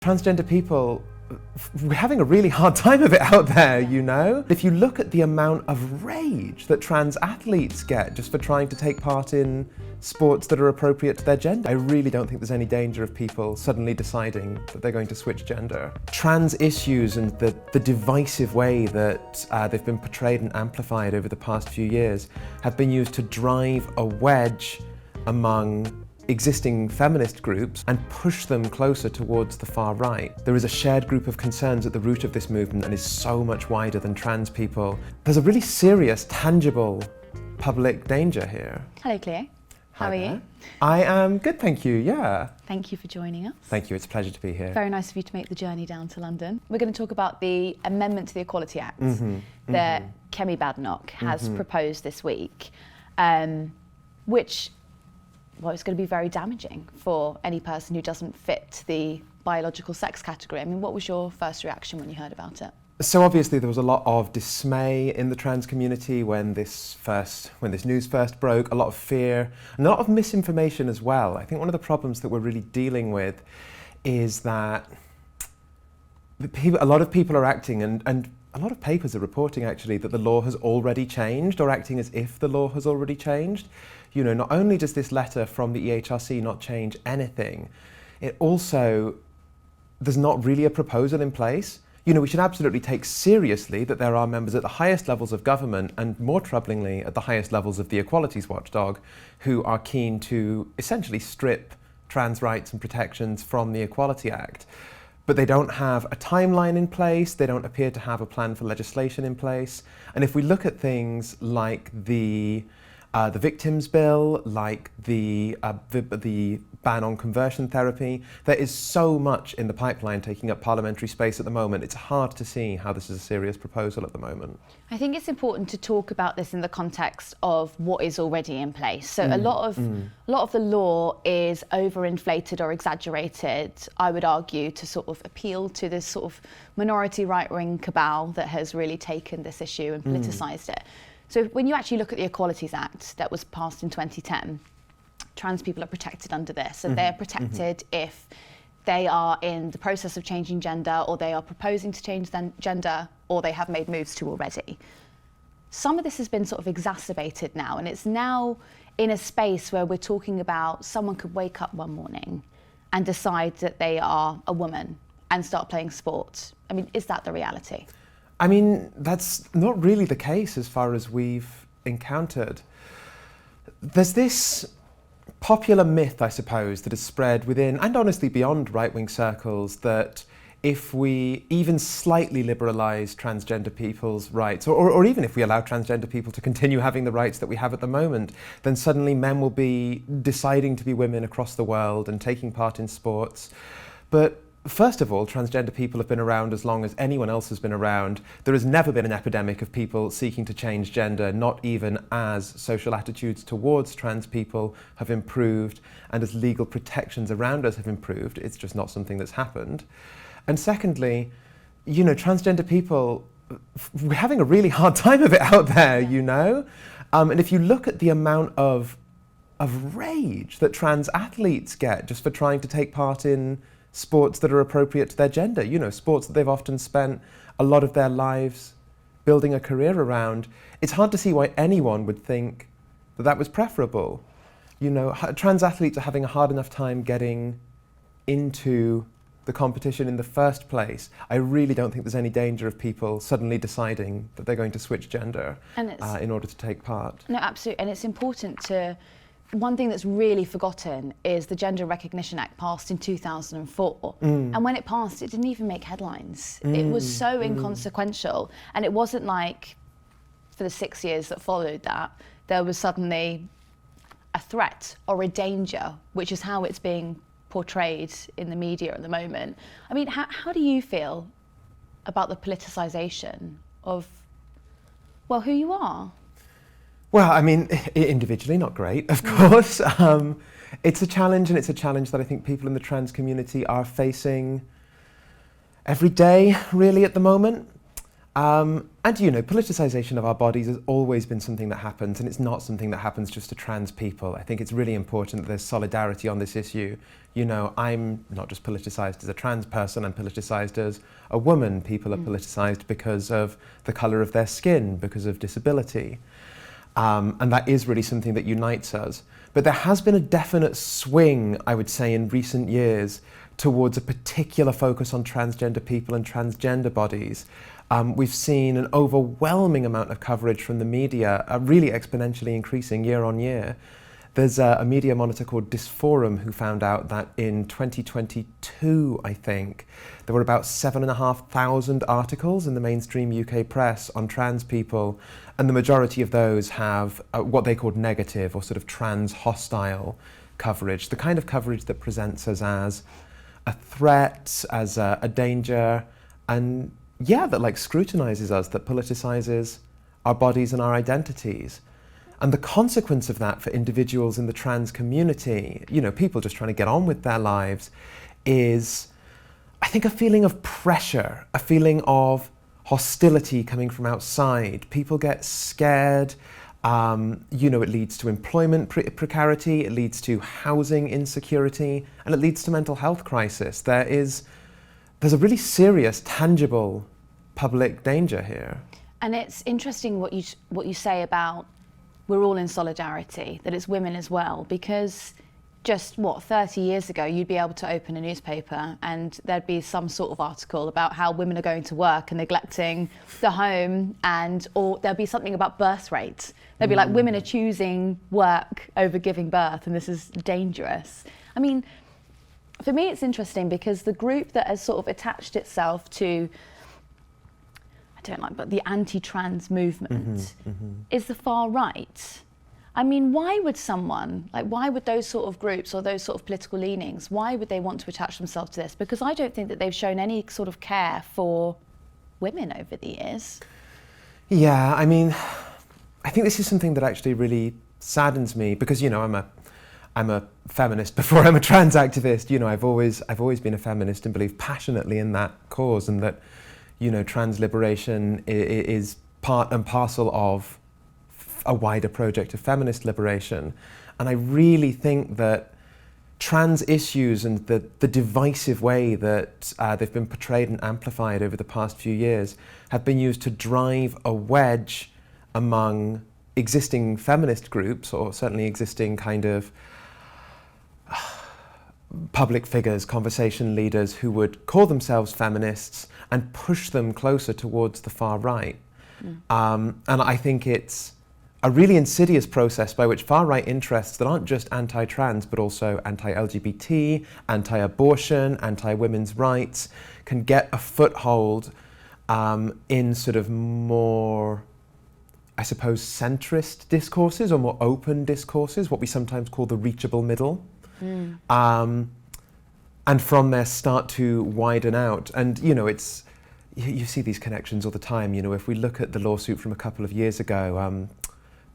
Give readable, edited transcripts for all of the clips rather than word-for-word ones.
Transgender people, we're having a really hard time of it out there, you know? If you look at the amount of rage that trans athletes get just for trying to take part in sports that are appropriate to their gender, I really don't think there's any danger of people suddenly deciding that they're going to switch gender. Trans issues and the divisive way that they've been portrayed and amplified over the past few years have been used to drive a wedge among existing feminist groups and push them closer towards the far right. There is a shared group of concerns at the root of this movement and is so much wider than trans people. There's a really serious, tangible public danger here. Hello, Cleo. How are you? I am good, thank you, yeah. Thank you for joining us. Thank you, it's a pleasure to be here. Very nice of you to make the journey down to London. We're going to talk about the amendment to the Equalities Act that Kemi Badenoch has proposed this week, which it's going to be very damaging for any person who doesn't fit the biological sex category. I mean, what was your first reaction when you heard about it? So obviously there was a lot of dismay in the trans community when this news first broke, a lot of fear, and a lot of misinformation as well. I think one of the problems that we're really dealing with is that a lot of people are acting, and a lot of papers are reporting actually that the law has already changed, or acting as if the law has already changed. You know, not only does this letter from the EHRC not change anything, it also, there's not really a proposal in place. You know, we should absolutely take seriously that there are members at the highest levels of government, and more troublingly at the highest levels of the equalities watchdog, who are keen to essentially strip trans rights and protections from the Equalities Act. But they don't have a timeline in place, they don't appear to have a plan for legislation in place. And if we look at things like the victims bill, like the ban on conversion therapy, there is so much in the pipeline taking up parliamentary space at the moment. It's hard to see how this is a serious proposal at the moment. I think it's important to talk about this in the context of what is already in place. So a lot of the law is overinflated or exaggerated, I would argue, to sort of appeal to this sort of minority right-wing cabal that has really taken this issue and politicised it. So when you actually look at the Equalities Act that was passed in 2010, trans people are protected under this. So they're protected if they are in the process of changing gender, or they are proposing to change their gender, or they have made moves to already. Some of this has been sort of exacerbated now, and it's now in a space where we're talking about someone could wake up one morning and decide that they are a woman and start playing sport. I mean, is that the reality? I mean, that's not really the case as far as we've encountered. There's this popular myth, I suppose, that is spread within, and honestly beyond, right-wing circles, that if we even slightly liberalise transgender people's rights, or even if we allow transgender people to continue having the rights that we have at the moment, then suddenly men will be deciding to be women across the world and taking part in sports. But first of all, transgender people have been around as long as anyone else has been around. There has never been an epidemic of people seeking to change gender, not even as social attitudes towards trans people have improved and as legal protections around us have improved. It's just not something that's happened. And secondly, you know, transgender people, we're having a really hard time of it out there, you know? And if you look at the amount of rage that trans athletes get just for trying to take part in sports that are appropriate to their gender, you know, sports that they've often spent a lot of their lives building a career around, it's hard to see why anyone would think that that was preferable. You know, trans athletes are having a hard enough time getting into the competition in the first place. I really don't think there's any danger of people suddenly deciding that they're going to switch gender in order to take part. No, absolutely, and it's important to. One thing that's really forgotten is the Gender Recognition Act passed in 2004. And when it passed, it didn't even make headlines. It was so inconsequential. And it wasn't like, for the 6 years that followed that, there was suddenly a threat or a danger, which is how it's being portrayed in the media at the moment. I mean, how do you feel about the politicisation of, well, who you are? Well, I mean, individually, not great, of course. It's a challenge, and it's a challenge that I think people in the trans community are facing every day, really, at the moment. And, politicisation of our bodies has always been something that happens, and it's not something that happens just to trans people. I think it's really important that there's solidarity on this issue. I'm not just politicised as a trans person, I'm politicised as a woman. People are politicised because of the colour of their skin, because of disability. And that is really something that unites us. But there has been a definite swing, I would say, in recent years towards a particular focus on transgender people and transgender bodies. We've seen an overwhelming amount of coverage from the media, really exponentially increasing year on year. There's a media monitor called Dysforum who found out that in 2022, I think, there were about 7,500 articles in the mainstream UK press on trans people, and the majority of those have what they called negative or sort of trans hostile coverage, the kind of coverage that presents us as a threat, as a danger, and that scrutinizes us, that politicizes our bodies and our identities. And the consequence of that for individuals in the trans community, people just trying to get on with their lives, is, I think, a feeling of pressure, a feeling of hostility coming from outside. People get scared. It leads to employment precarity, it leads to housing insecurity, and it leads to mental health crisis. There's a really serious, tangible public danger here. And it's interesting what you say about we're all in solidarity, that it's women as well, because just 30 years ago you'd be able to open a newspaper and there'd be some sort of article about how women are going to work and neglecting the home, or there'd be something about birth rates. They'd be like, women are choosing work over giving birth and this is dangerous. I mean, for me it's interesting because the group that has sort of attached itself to, but the anti-trans movement is the far right. I mean, why would those sort of groups or those sort of political leanings, why would they want to attach themselves to this? Because I don't think that they've shown any sort of care for women over the years. Yeah, I mean, I think this is something that actually really saddens me because, I'm a feminist before I'm a trans activist. I've always been a feminist and believe passionately in that cause, and that, trans liberation is part and parcel of a wider project of feminist liberation. And I really think that trans issues and the divisive way that they've been portrayed and amplified over the past few years have been used to drive a wedge among existing feminist groups, or certainly existing kind of public figures, conversation leaders who would call themselves feminists and push them closer towards the far right. And I think it's a really insidious process by which far-right interests that aren't just anti-trans but also anti-LGBT, anti-abortion, anti-women's rights can get a foothold in sort of more, I suppose, centrist discourses or more open discourses, what we sometimes call the reachable middle. And from there start to widen out. And, you see these connections all the time. If we look at the lawsuit from a couple of years ago,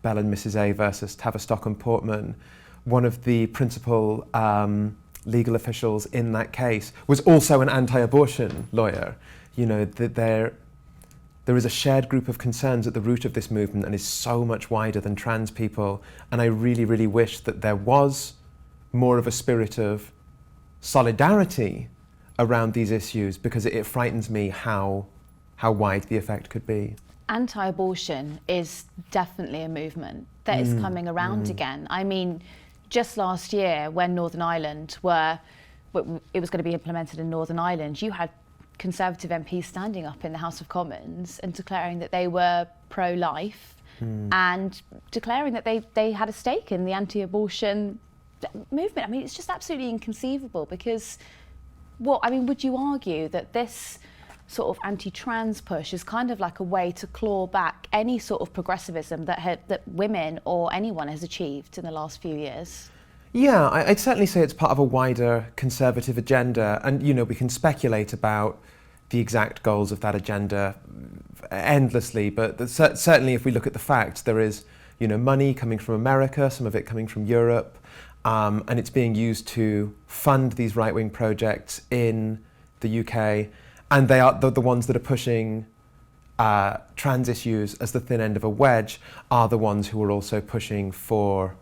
Bell and Mrs. A versus Tavistock and Portman, one of the principal legal officials in that case was also an anti-abortion lawyer. That there is a shared group of concerns at the root of this movement and is so much wider than trans people. And I really, really wish that there was more of a spirit of solidarity around these issues, because it frightens me how wide the effect could be. Anti-abortion is definitely a movement that is coming around again. I mean, just last year when Northern Ireland it was going to be implemented in Northern Ireland, you had Conservative MPs standing up in the House of Commons and declaring that they were pro-life and declaring that they had a stake in the anti-abortion movement. I mean, it's just absolutely inconceivable because would you argue that this sort of anti-trans push is kind of like a way to claw back any sort of progressivism that women or anyone has achieved in the last few years? Yeah, I'd certainly say it's part of a wider conservative agenda, and we can speculate about the exact goals of that agenda endlessly, but certainly if we look at the facts, there is money coming from America, some of it coming from Europe, and it's being used to fund these right-wing projects in the UK. And they are the ones that are pushing trans issues as the thin end of a wedge are the ones who are also pushing for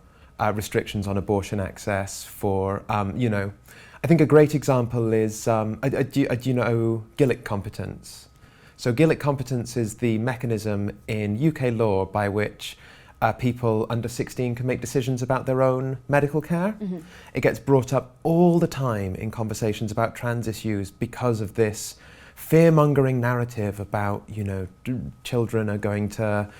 restrictions on abortion access, for, I think a great example is, do you know Gillick competence? So Gillick competence is the mechanism in UK law by which people under 16 can make decisions about their own medical care. Mm-hmm. It gets brought up all the time in conversations about trans issues because of this fear-mongering narrative about, children are going to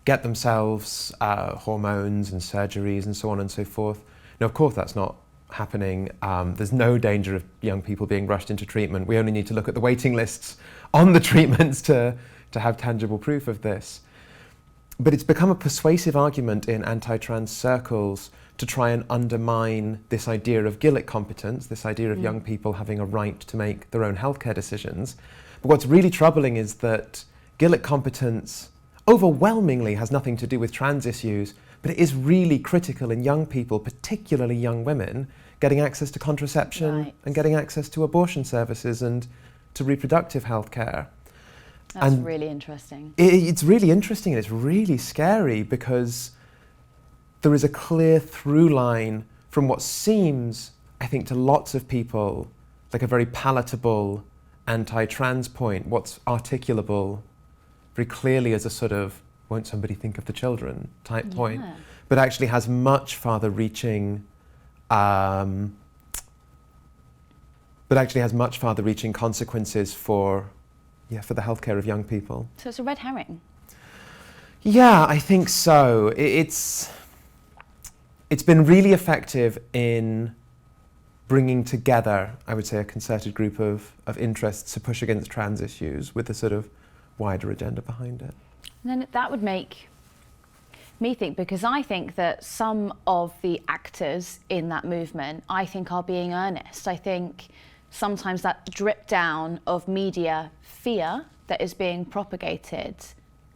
get themselves hormones and surgeries and so on and so forth. Now, of course, that's not happening. There's no danger of young people being rushed into treatment. We only need to look at the waiting lists on the treatments to have tangible proof of this. But it's become a persuasive argument in anti-trans circles to try and undermine this idea of Gillick competence, this idea of young people having a right to make their own healthcare decisions. But what's really troubling is that Gillick competence overwhelmingly has nothing to do with trans issues, but it is really critical in young people, particularly young women, getting access to contraception and getting access to abortion services and to reproductive healthcare. That's really interesting. It's really interesting and it's really scary because there is a clear through line from what seems, I think, to lots of people like a very palatable anti-trans point, what's articulable very clearly as a sort of won't somebody think of the children type point, but actually has much farther reaching consequences for the healthcare of young people. So it's a red herring? Yeah, I think so. It's been really effective in bringing together, I would say, a concerted group of interests to push against trans issues with a sort of wider agenda behind it. And then that would make me think, because I think that some of the actors in that movement, I think, are being earnest. I think sometimes that drip down of media fear that is being propagated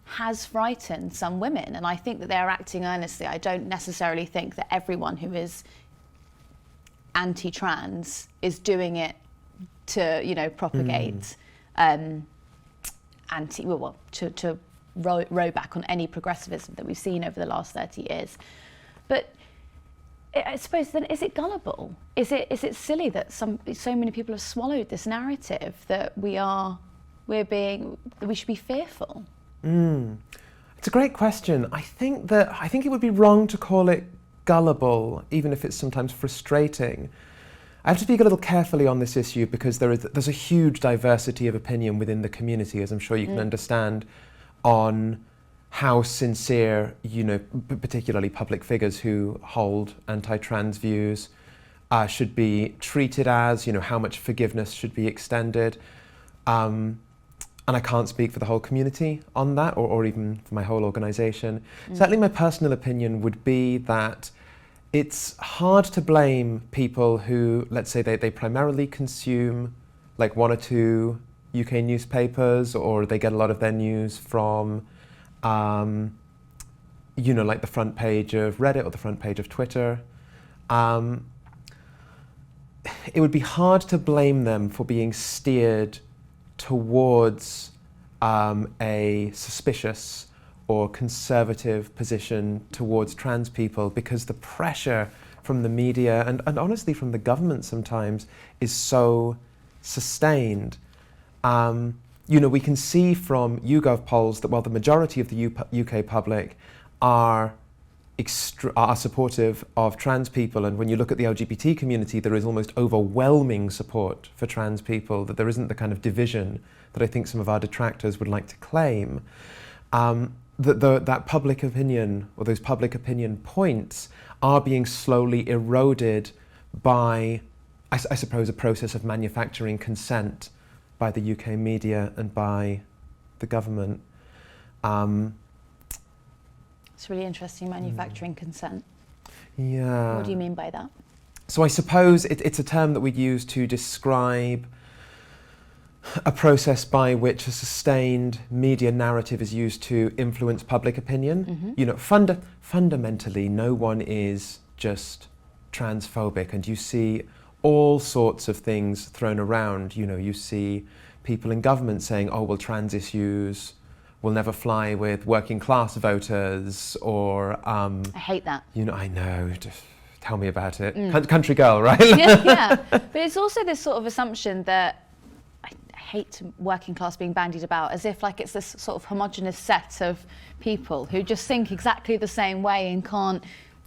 has frightened some women, and I think that they're acting earnestly. I don't necessarily think that everyone who is anti-trans is doing it to, propagate to row back on any progressivism that we've seen over the last 30 years. But I suppose then, is it gullible? Is it silly that so many people have swallowed this narrative that we should be fearful? It's a great question. I think it would be wrong to call it gullible, even if it's sometimes frustrating. I have to speak a little carefully on this issue because there's a huge diversity of opinion within the community, as I'm sure you can understand, on how sincere, particularly public figures who hold anti-trans views should be treated as, how much forgiveness should be extended. And I can't speak for the whole community on that, or even for my whole organisation. Certainly my personal opinion would be that it's hard to blame people who, let's say, they primarily consume like one or two UK newspapers, or they get a lot of their news from, like the front page of Reddit or the front page of Twitter. It would be hard to blame them for being steered towards a suspicious or conservative position towards trans people, because the pressure from the media and honestly from the government sometimes is so sustained. We can see from YouGov polls that while the majority of the UK public are supportive of trans people, and when you look at the LGBT community, there is almost overwhelming support for trans people, that there isn't the kind of division that I think some of our detractors would like to claim. That public opinion, or those public opinion points, are being slowly eroded by, I suppose, a process of manufacturing consent by the UK media and by the government. It's really interesting, manufacturing consent. Yeah. What do you mean by that? So I suppose it's a term that we'd use to describe a process by which a sustained media narrative is used to influence public opinion. Fundamentally, no one is just transphobic, and you see all sorts of things thrown around. You see people in government saying, oh, well, trans issues will never fly with working class voters, or I hate that. I know. Just tell me about it. Country girl, right? Yeah. But it's also this sort of assumption that I hate working class being bandied about, as if like it's this sort of homogenous set of people who just think exactly the same way and can't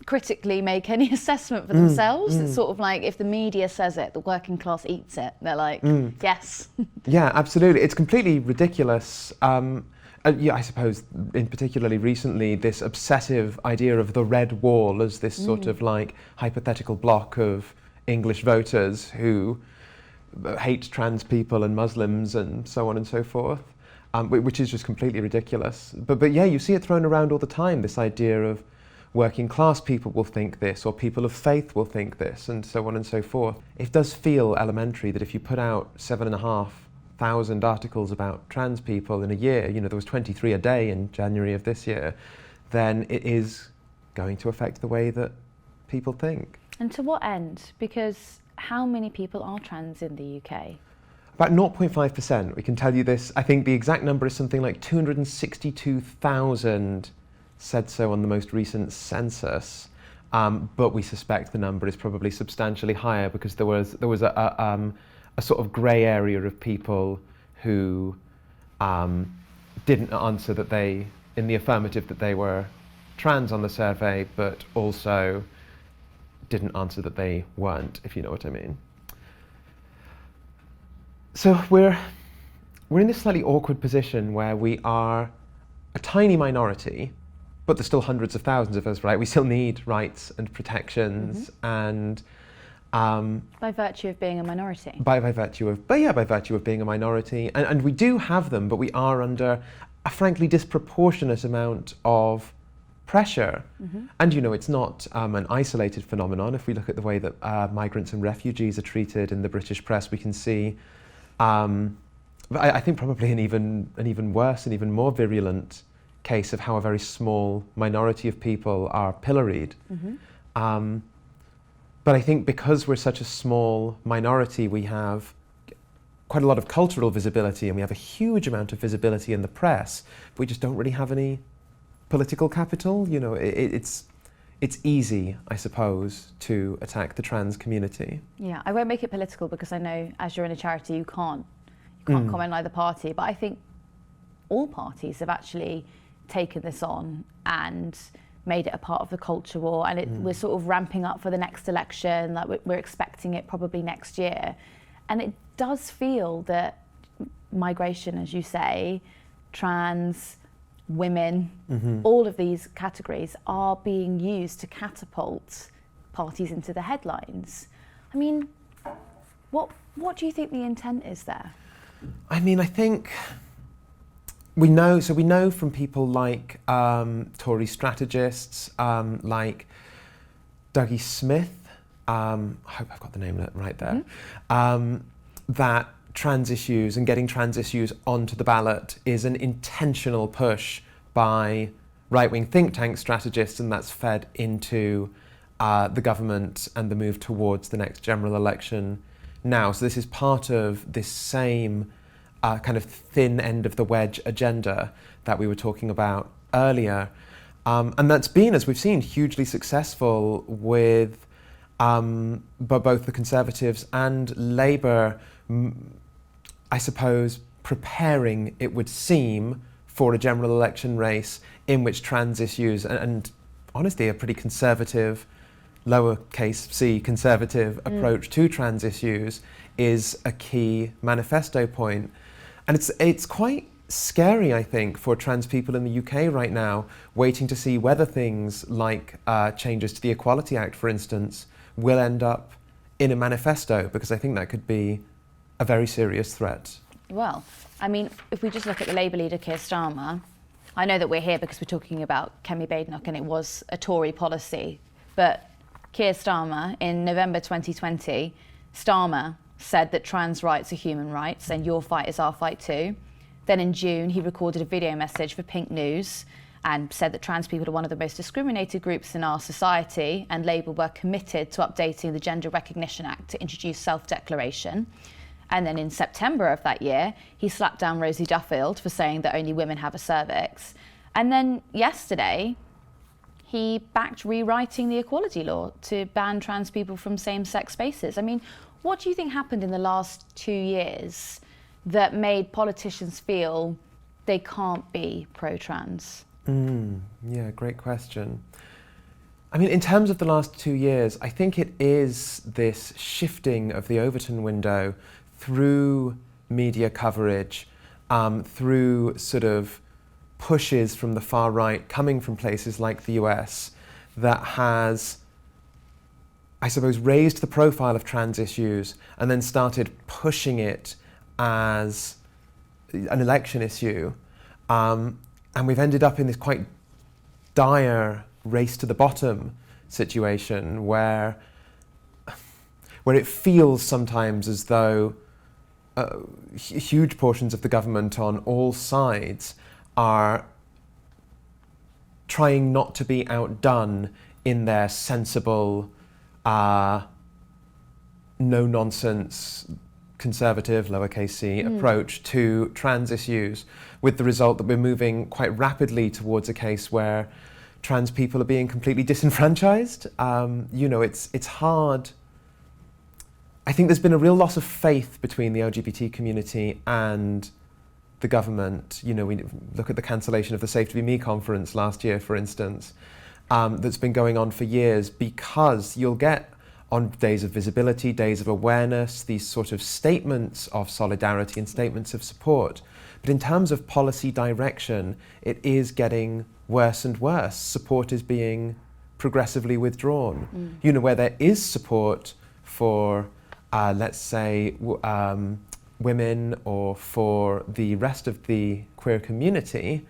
critically make any assessment for themselves. It's sort of like if the media says it, the working class eats it. They're like, yes. Yeah, absolutely. It's completely ridiculous. I suppose, in particularly recently, this obsessive idea of the red wall as this sort of like hypothetical block of English voters who hate trans people and Muslims and so on and so forth, which is just completely ridiculous. But yeah, you see it thrown around all the time, this idea of working class people will think this, or people of faith will think this, and so on and so forth. It does feel elementary that if you put out 7,500 articles about trans people in a year, there was 23 a day in January of this year, then it is going to affect the way that people think. And to what end? Because how many people are trans in the UK? About 0.5%. We can tell you this. I think the exact number is something like 262,000 said so on the most recent census, but we suspect the number is probably substantially higher because there was a sort of grey area of people who didn't answer that they, in the affirmative, that they were trans on the survey, but also didn't answer that they weren't, if you know what I mean. So we're in this slightly awkward position where we are a tiny minority, but there's still hundreds of thousands of us, right? We still need rights and protections, and by virtue of being a minority. By virtue of being a minority, and we do have them, but we are under a frankly disproportionate amount of pressure. And it's not an isolated phenomenon. If we look at the way that migrants and refugees are treated in the British press, we can see, I think probably an even worse and even more virulent case of how a very small minority of people are pilloried. But I think because we're such a small minority, we have quite a lot of cultural visibility and we have a huge amount of visibility in the press, but we just don't really have any political capital. It's easy, I suppose, to attack the trans community. Yeah, I won't make it political because I know as you're in a charity you can't comment on either party, but I think all parties have actually taken this on and made it a part of the culture war, and we're sort of ramping up for the next election, like we're expecting it probably next year. And it does feel that migration, as you say, trans, women, all of these categories are being used to catapult parties into the headlines. I mean, what do you think the intent is there? I mean, I think we know from people like Tory strategists, like Dougie Smith, I hope I've got the name right there, that trans issues and getting trans issues onto the ballot is an intentional push by right-wing think tank strategists, and that's fed into the government and the move towards the next general election now. So this is part of this same kind of thin end of the wedge agenda that we were talking about earlier. And that's been, as we've seen, hugely successful with both the Conservatives and Labour, I suppose, preparing, it would seem, for a general election race in which trans issues and honestly a pretty conservative, lowercase c conservative approach to trans issues is a key manifesto point. And it's quite scary, I think, for trans people in the UK right now, waiting to see whether things like changes to the Equalities Act, for instance, will end up in a manifesto, because I think that could be a very serious threat. Well, I mean, if we just look at the Labour leader, Keir Starmer, I know that we're here because we're talking about Kemi Badenoch and it was a Tory policy, but Keir Starmer, in November 2020, Starmer said that trans rights are human rights and your fight is our fight too. Then in June, he recorded a video message for Pink News and said that trans people are one of the most discriminated groups in our society, and Labour were committed to updating the Gender Recognition Act to introduce self-declaration. And then in September of that year, he slapped down Rosie Duffield for saying that only women have a cervix. And then yesterday, he backed rewriting the equality law to ban trans people from same-sex spaces. I mean, what do you think happened in the last 2 years that made politicians feel they can't be pro-trans? Yeah, great question. I mean, in terms of the last 2 years, I think it is this shifting of the Overton window through media coverage, through sort of pushes from the far right coming from places like the US that has, I suppose, raised the profile of trans issues and then started pushing it as an election issue. And we've ended up in this quite dire race to the bottom situation where it feels sometimes as though huge portions of the government on all sides are trying not to be outdone in their sensible, no-nonsense, conservative, lowercase c, approach to trans issues, with the result that we're moving quite rapidly towards a case where trans people are being completely disenfranchised. It's hard. I think there's been a real loss of faith between the LGBT community and the government. We look at the cancellation of the Safe to Be Me conference last year, for instance, that's been going on for years, because you'll get, on days of visibility, days of awareness, these sort of statements of solidarity and statements of support. But in terms of policy direction, it is getting worse and worse. Support is being progressively withdrawn. Where there is support for, let's say, women or for the rest of the queer community,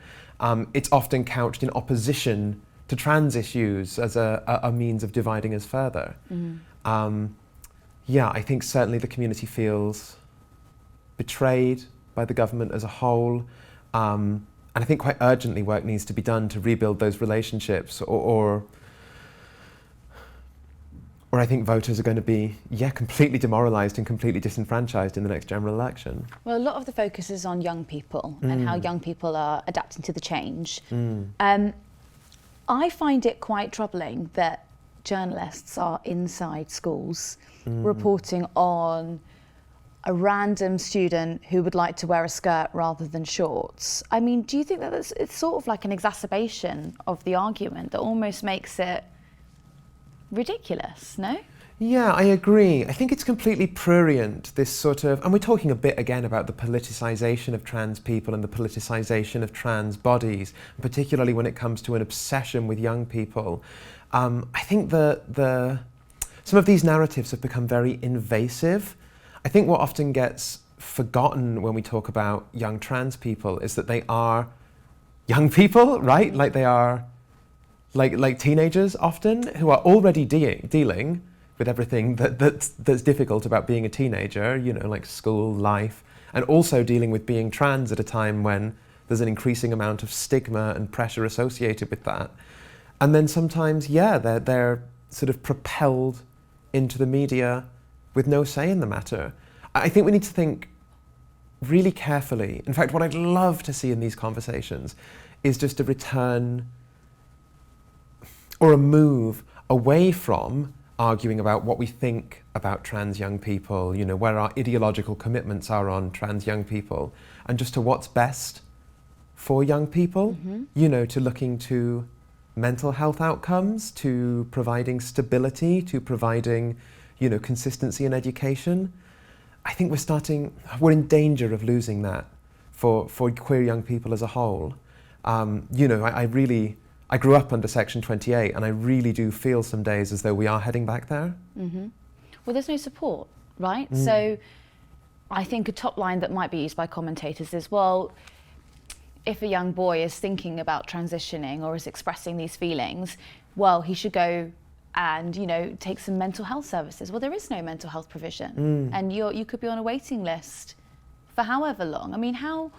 it's often couched in opposition to trans issues as a means of dividing us further. I think certainly the community feels betrayed by the government as a whole. And I think quite urgently work needs to be done to rebuild those relationships, or I think voters are going to be, completely demoralised and completely disenfranchised in the next general election. Well, a lot of the focus is on young people and how young people are adapting to the change. I find it quite troubling that journalists are inside schools reporting on a random student who would like to wear a skirt rather than shorts. I mean, do you think that it's sort of like an exacerbation of the argument that almost makes it ridiculous, no? Yeah, I agree. I think it's completely prurient, this sort of, and we're talking a bit again about the politicization of trans people and the politicization of trans bodies, particularly when it comes to an obsession with young people. I think some of these narratives have become very invasive. I think what often gets forgotten when we talk about young trans people is that they are young people, right? Like they are like teenagers often, who are already dealing with everything that's difficult about being a teenager, like school, life, and also dealing with being trans at a time when there's an increasing amount of stigma and pressure associated with that. And then sometimes, they're sort of propelled into the media with no say in the matter. I think we need to think really carefully. In fact, what I'd love to see in these conversations is just a return or a move away from arguing about what we think about trans young people, where our ideological commitments are on trans young people, and just to what's best for young people, to looking to mental health outcomes, to providing stability, to providing, consistency in education. I think we're in danger of losing that for queer young people as a whole. I grew up under Section 28, and I really do feel some days as though we are heading back there. Well, there's no support, right? So I think a top line that might be used by commentators is, well, if a young boy is thinking about transitioning or is expressing these feelings, well, he should go and, take some mental health services. Well, there is no mental health provision, and you could be on a waiting list for however long. I mean, how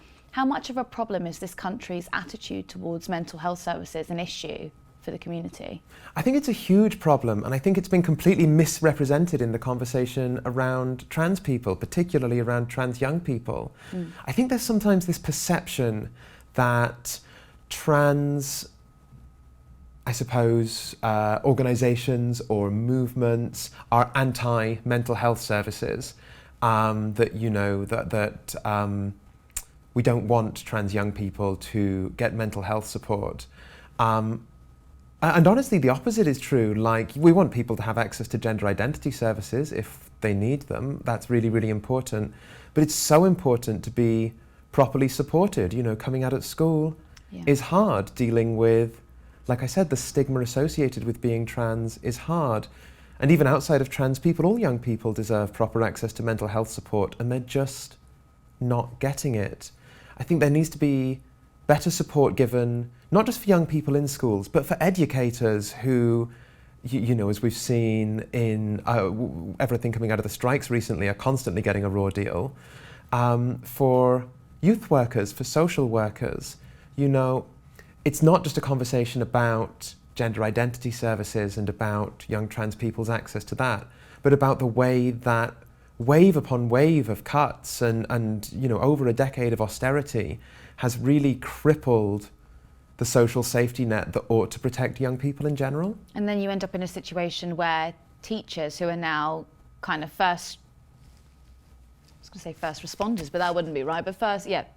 much of a problem is this country's attitude towards mental health services an issue for the community? I think it's a huge problem, and I think it's been completely misrepresented in the conversation around trans people, particularly around trans young people. I think there's sometimes this perception that trans, I suppose, organisations or movements are anti-mental health services, that, you know, that we don't want trans young people to get mental health support. And honestly, the opposite is true. Like, we want people to have access to gender identity services if they need them. That's really, really important. But it's so important to be properly supported. You know, coming out at school is hard. Dealing with, like I said, the stigma associated with being trans is hard. And even outside of trans people, all young people deserve proper access to mental health support, and they're just not getting it. I think there needs to be better support given, not just for young people in schools, but for educators who, you know, as we've seen in everything coming out of the strikes recently, are constantly getting a raw deal. For youth workers, for social workers, you know, it's not just a conversation about gender identity services and about young trans people's access to that, but about the way that wave upon wave of cuts and you know, over a decade of austerity has really crippled the social safety net that ought to protect young people in general. And then you end up in a situation where teachers who are now kind of first responders, but that wouldn't be right, but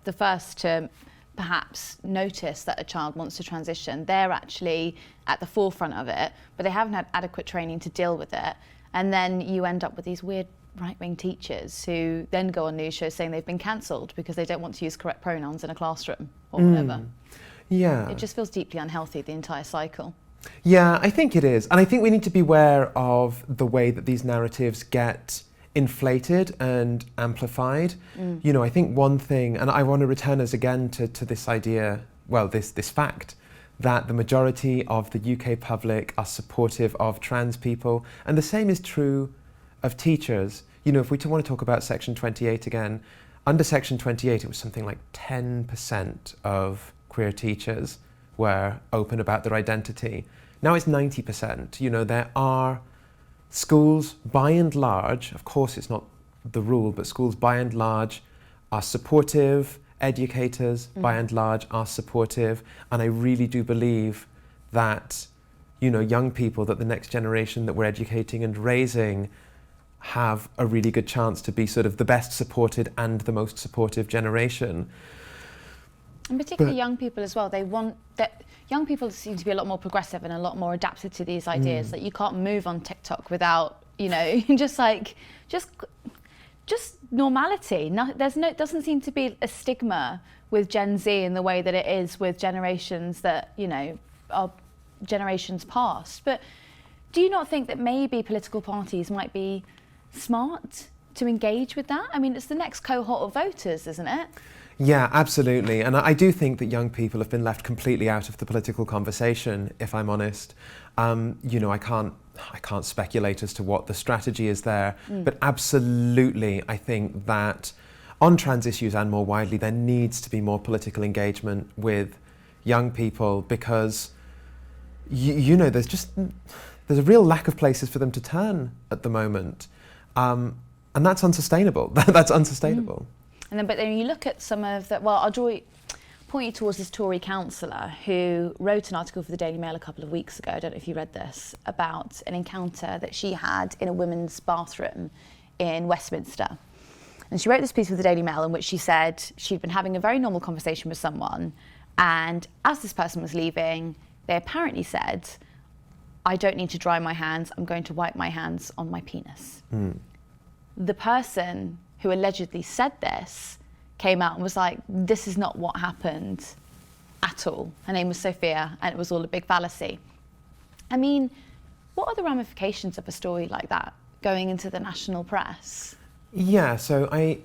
the first to perhaps notice that a child wants to transition, they're actually at the forefront of it, but they haven't had adequate training to deal with it. And then you end up with these weird right-wing teachers who then go on news shows saying they've been cancelled because they don't want to use correct pronouns in a classroom or whatever. Yeah. It just feels deeply unhealthy, the entire cycle. Yeah, I think it is. And I think we need to be aware of the way that these narratives get inflated and amplified. You know, I think one thing, and I want to return us again to this idea, well, this fact, that the majority of the UK public are supportive of trans people. And the same is true of teachers. You know, if we want to talk about Section 28 again, under Section 28, it was something like 10% of queer teachers were open about their identity. Now it's 90%. You know, there are schools, by and large, of course it's not the rule, but schools by and large are supportive, educators by and large are supportive, and I really do believe that, you know, young people, that the next generation that we're educating and raising have a really good chance to be sort of the best supported and the most supportive generation. And particularly young people as well, they want that. Young people seem to be a lot more progressive and a lot more adapted to these ideas. That you can't move on TikTok without, you know, just normality. Doesn't seem to be a stigma with Gen Z in the way that it is with generations that, you know, are generations past. But do you not think that maybe political parties might be smart to engage with that? I mean, it's the next cohort of voters, isn't it? Yeah, absolutely. And I do think that young people have been left completely out of the political conversation, if I'm honest. You know, I can't speculate as to what the strategy is there, but absolutely I think that on trans issues and more widely, there needs to be more political engagement with young people because, you know, there's a real lack of places for them to turn at the moment. And that's unsustainable. That's unsustainable. But then you look at some of the, well, I'll point you towards this Tory councillor who wrote an article for the Daily Mail a couple of weeks ago, I don't know if you read this, about an encounter that she had in a women's bathroom in Westminster. And she wrote this piece for the Daily Mail in which she said she'd been having a very normal conversation with someone, and as this person was leaving, they apparently said, "I don't need to dry my hands, I'm going to wipe my hands on my penis." The person who allegedly said this came out and was like, this is not what happened at all. Her name was Sophia, and it was all a big fallacy. I mean, what are the ramifications of a story like that going into the national press? Yeah, so I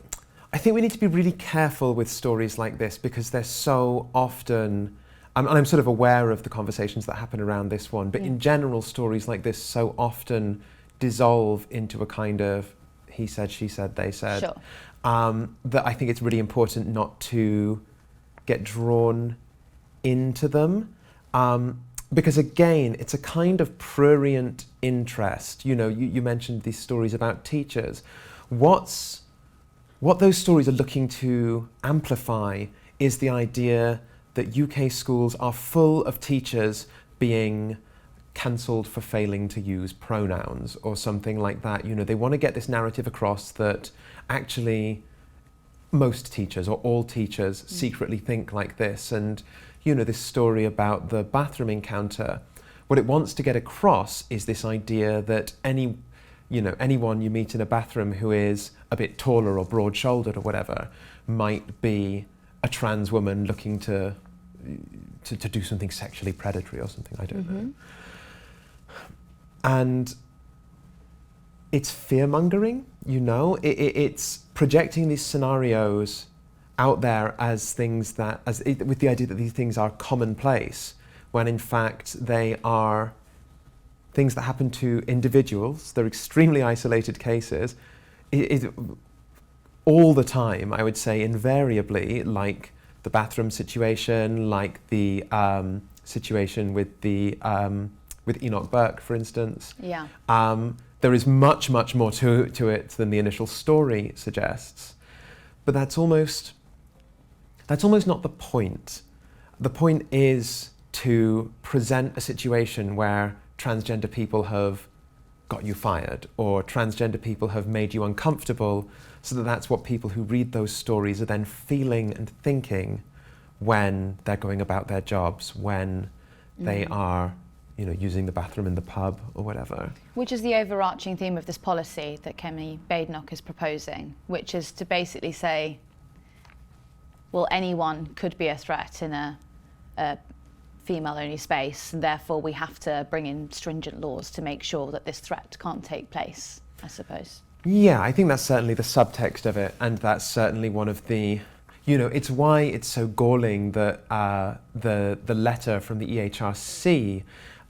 think we need to be really careful with stories like this because they're so often, and I'm sort of aware of the conversations that happen around this one, but in general, stories like this so often dissolve into a kind of he said, she said, they said. Sure. That I think it's really important not to get drawn into them. because again, it's a kind of prurient interest. You know, you mentioned these stories about teachers. What those stories are looking to amplify is the idea that UK schools are full of teachers being cancelled for failing to use pronouns or something like that. You know, they want to get this narrative across that actually most teachers or all teachers secretly think like this. And, you know, this story about the bathroom encounter, what it wants to get across is this idea that anyone you meet in a bathroom who is a bit taller or broad-shouldered or whatever might be a trans woman looking to do something sexually predatory or something, I don't know. And it's fear-mongering, you know? It's projecting these scenarios out there as things that, with the idea that these things are commonplace, when in fact they are things that happen to individuals. They're extremely isolated cases. All the time, I would say, invariably, like the bathroom situation, like the situation with with Enoch Burke, for instance. Yeah. There is much, much more to it than the initial story suggests. But that's almost not the point. The point is to present a situation where transgender people have got you fired, or transgender people have made you uncomfortable, so that's what people who read those stories are then feeling and thinking when they're going about their jobs, when they are, you know, using the bathroom in the pub or whatever. Which is the overarching theme of this policy that Kemi Badenoch is proposing, which is to basically say, well, anyone could be a threat in a female-only space, and therefore we have to bring in stringent laws to make sure that this threat can't take place, I suppose. Yeah, I think that's certainly the subtext of it, and that's certainly one of the, you know, it's why it's so galling that the letter from the EHRC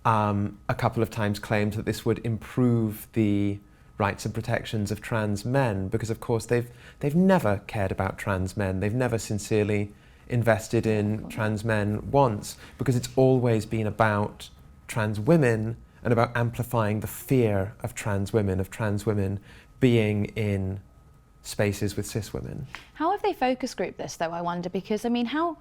a couple of times claimed that this would improve the rights and protections of trans men, because of course they've never cared about trans men. They've never sincerely invested in trans men once, because it's always been about trans women and about amplifying the fear of trans women being in spaces with cis women. How have they focus grouped this, though, I wonder? Because, I mean, how,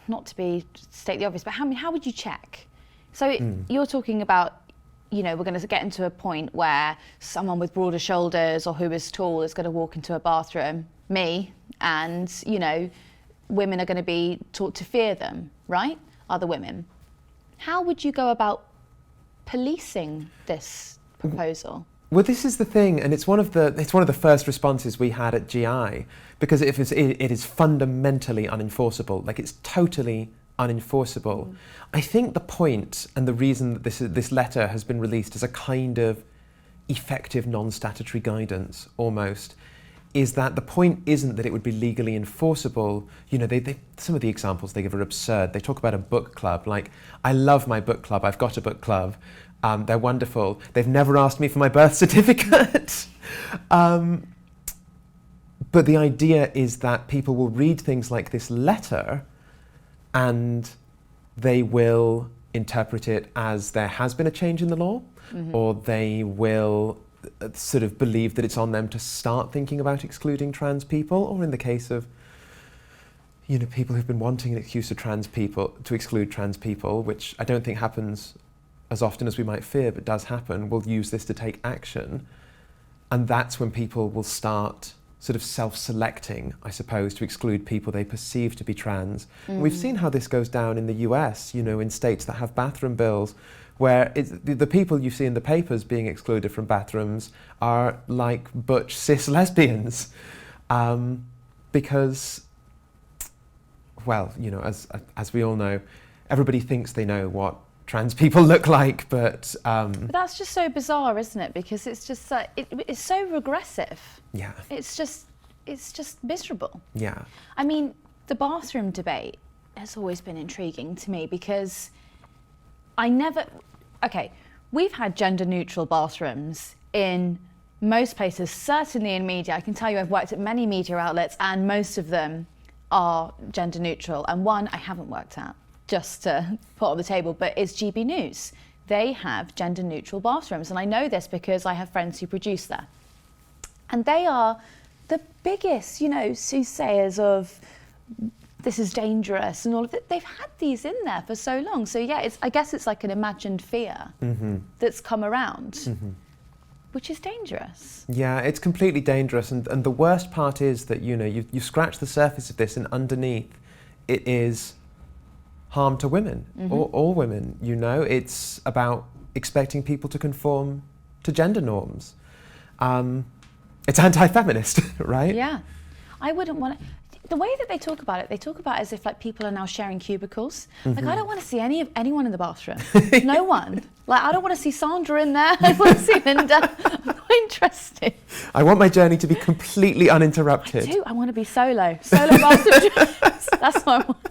not to state the obvious, but how would you check? So you're talking about, you know, we're going to get into a point where someone with broader shoulders or who is tall is going to walk into a bathroom, me, and, you know, women are going to be taught to fear them, right? Other women. How would you go about policing this proposal? Well, this is the thing, and it's one of the first responses we had at GI, because it is fundamentally unenforceable. Like, it's totally unenforceable. I think the point and the reason that this letter has been released as a kind of effective non-statutory guidance, almost, is that the point isn't that it would be legally enforceable. You know, some of the examples they give are absurd. They talk about a book club. Like, I love my book club. I've got a book club. They're wonderful. They've never asked me for my birth certificate. But the idea is that people will read things like this letter and they will interpret it as there has been a change in the law, or they will sort of believe that it's on them to start thinking about excluding trans people, or in the case of, you know, people who've been wanting an excuse of trans people to exclude trans people, which I don't think happens as often as we might fear, but does happen, will use this to take action. And that's when people will start sort of self-selecting, I suppose, to exclude people they perceive to be trans. And we've seen how this goes down in the US, you know, in states that have bathroom bills, where the people you see in the papers being excluded from bathrooms are like butch cis lesbians. Because, well, you know, as we all know, everybody thinks they know what trans people look like, but that's just so bizarre, isn't it? Because it's just it's so regressive. Yeah. It's just miserable. Yeah. I mean, the bathroom debate has always been intriguing to me, because we've had gender neutral bathrooms in most places, certainly in media. I can tell you I've worked at many media outlets and most of them are gender neutral, and one I haven't worked at. just to put on the table, but is GB News. They have gender neutral bathrooms. And I know this because I have friends who produce there. And they are the biggest, soothsayers of this is dangerous and all of it. They've had these in there for so long. So yeah, I guess it's like an imagined fear that's come around, which is dangerous. Yeah, it's completely dangerous. And the worst part is that, you scratch the surface of this and underneath it is harm to women, or all women, It's about expecting people to conform to gender norms. It's anti-feminist, right? Yeah. I wouldn't want to... The way that they talk about it as if like people are now sharing cubicles. Like, I don't want to see anyone in the bathroom. No one. Like, I don't want to see Sandra in there. I want to see Linda. I'm not interested. I want my journey to be completely uninterrupted. I do. I want to be solo bathroom trips. That's what I want.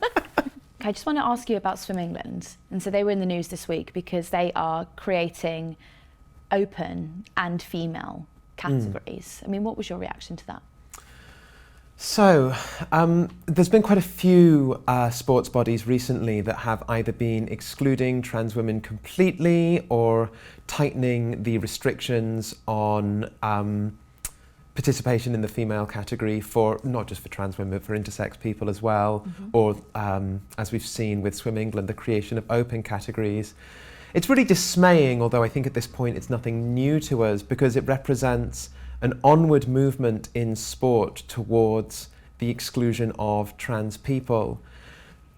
I just want to ask you about Swim England. And so they were in the news this week because they are creating open and female categories. I mean, what was your reaction to that? So, there's been quite a few sports bodies recently that have either been excluding trans women completely or tightening the restrictions on participation in the female category for not just for trans women, but for intersex people as well, or as we've seen with Swim England, the creation of open categories. It's really dismaying, although I think at this point it's nothing new to us, because it represents an onward movement in sport towards the exclusion of trans people.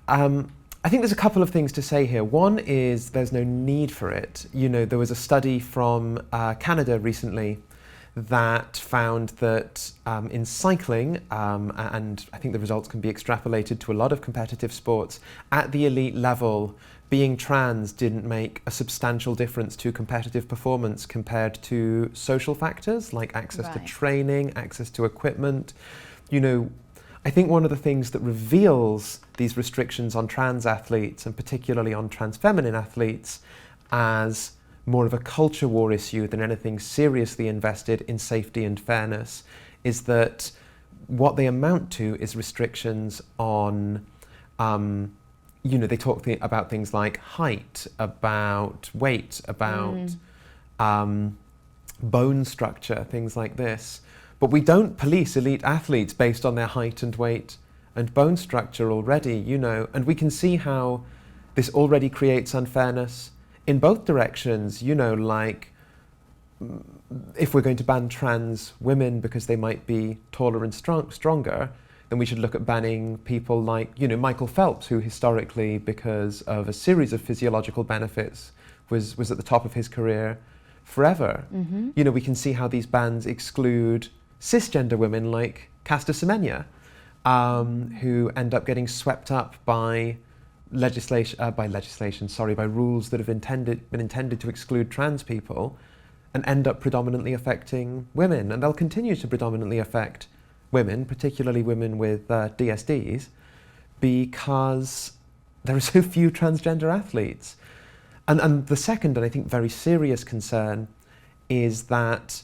I think there's a couple of things to say here. One is there's no need for it. There was a study from Canada recently that found that in cycling, and I think the results can be extrapolated to a lot of competitive sports, at the elite level, being trans didn't make a substantial difference to competitive performance compared to social factors like access to training, access to equipment. I think one of the things that reveals these restrictions on trans athletes, and particularly on trans feminine athletes, as more of a culture war issue than anything seriously invested in safety and fairness, is that what they amount to is restrictions on they talk about things like height, about weight, about bone structure, things like this. But we don't police elite athletes based on their height and weight and bone structure already, and we can see how this already creates unfairness in both directions, like if we're going to ban trans women because they might be taller and stronger, then we should look at banning people like, Michael Phelps, who historically, because of a series of physiological benefits, was at the top of his career forever. We can see how these bans exclude cisgender women like Caster Semenya, who end up getting swept up by rules that have been intended to exclude trans people, and end up predominantly affecting women. And they'll continue to predominantly affect women, particularly women with DSDs, because there are so few transgender athletes. And the second, and I think very serious concern, is that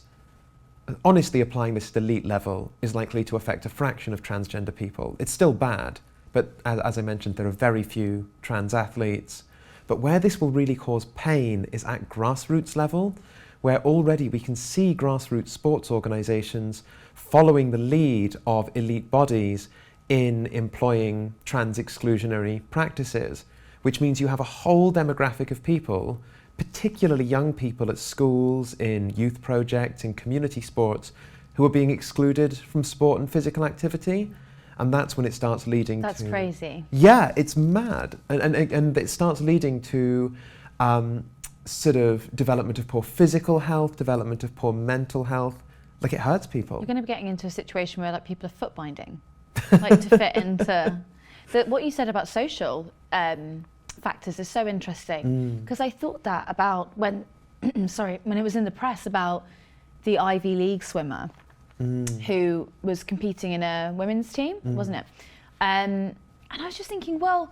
honestly applying this at elite level is likely to affect a fraction of transgender people. It's still bad, but as I mentioned, there are very few trans athletes. But where this will really cause pain is at grassroots level, where already we can see grassroots sports organisations following the lead of elite bodies in employing trans exclusionary practices, which means you have a whole demographic of people, particularly young people at schools, in youth projects, in community sports, who are being excluded from sport and physical activity. And that's when it starts leading That's crazy. Yeah, it's mad. And it starts leading to sort of development of poor physical health, development of poor mental health. Like, it hurts people. You're going to be getting into a situation where like people are foot binding, like to fit into... What you said about social factors is so interesting, because I thought that about when it was in the press about the Ivy League swimmer who was competing in a women's team, wasn't it? And I was just thinking, well,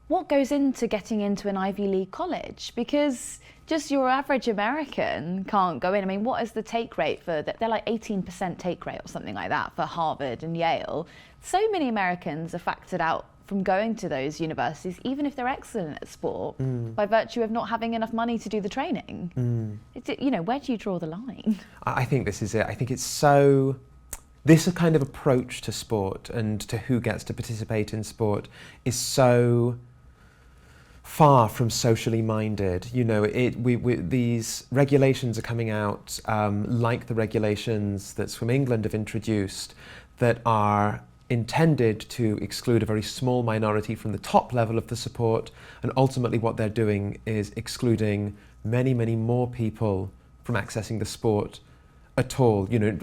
what goes into getting into an Ivy League college? Because just your average American can't go in. I mean, what is the take rate for that? They're like 18% take rate or something like that for Harvard and Yale. So many Americans are factored out from going to those universities, even if they're excellent at sport, by virtue of not having enough money to do the training. You know, where do you draw the line? I think this is it. I think it's so... This kind of approach to sport and to who gets to participate in sport is so far from socially minded. You know, these regulations are coming out like the regulations that Swim England have introduced that are intended to exclude a very small minority from the top level of the support, and ultimately what they're doing is excluding many, many more people from accessing the sport at all. You know,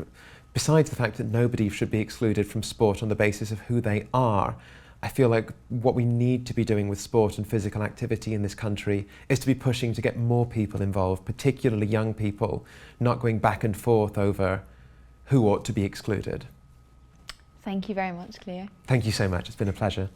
besides the fact that nobody should be excluded from sport on the basis of who they are, I feel like what we need to be doing with sport and physical activity in this country is to be pushing to get more people involved, particularly young people, not going back and forth over who ought to be excluded. Thank you very much, Cleo. Thank you so much. It's been a pleasure.